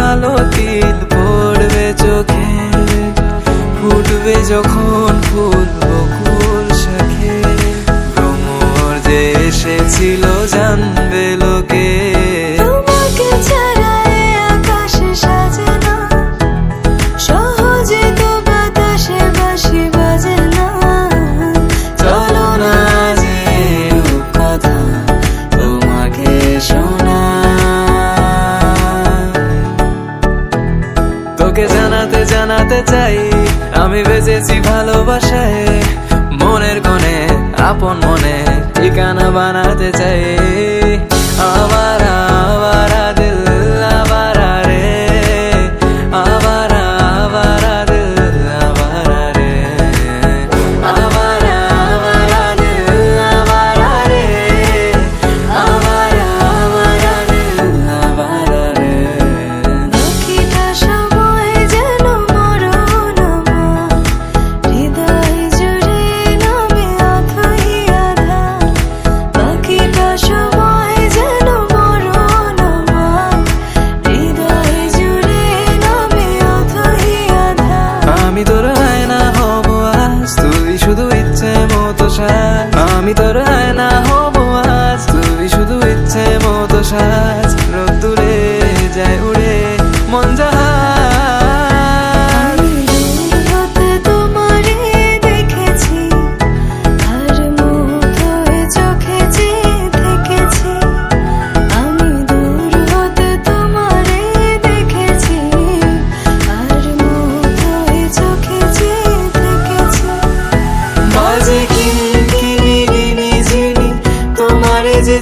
কালো তিল পড়বে চোখে, ফুটবে যখন ফুল বকুল শাখে। ভ্রমর যে এসেছিল জানবে লোকে, তোমাকে ছাড়া এ আকাশ সাজে না, সহজে তো বাতাসে বাঁশি বাজে না। চলো না যে কথা তোমাকে শোনা, তোকে জানাতে জানাতে চাই আমি বেঁচেছি ভালোবাসায়। মনের কোণে আপন মনে ঠিকানা বানাতে চাই। আবারা আবারা দিল আবারা রে, আবারা আবারা দিল আবারা রে, আবারা আবারা দিল আবারা রে, আবারা আবারা দিল আবারা রে। বাকিটা সময় যেন মরণ আমার, হৃদয় জুড়ে নামে অথই আধার। বাকিটা সময় যেন মরণ আমার, হৃদয় জুড়ে নামে অথই আধার। আমি তোর আয়না হব আজ, তুই শুধু ইচ্ছে মতো সাজ। আমি তোর আয়না হব আজ, তুই শুধু ইচ্ছে মতো সাজ। রোদ্দুরে যায় উড়ে মন জাহাজ। আমি দূর হতে তোমারে দেখেছি, আর মুগ্ধ হয়ে চোখে চেয়ে থেকেছি। আমি দূর হতে তোমারে দেখেছি, আর মুগ্ধ হয়ে চোখে চেয়ে থেকেছি। বাজে কিনকিনি ঝিনি তোমারে যে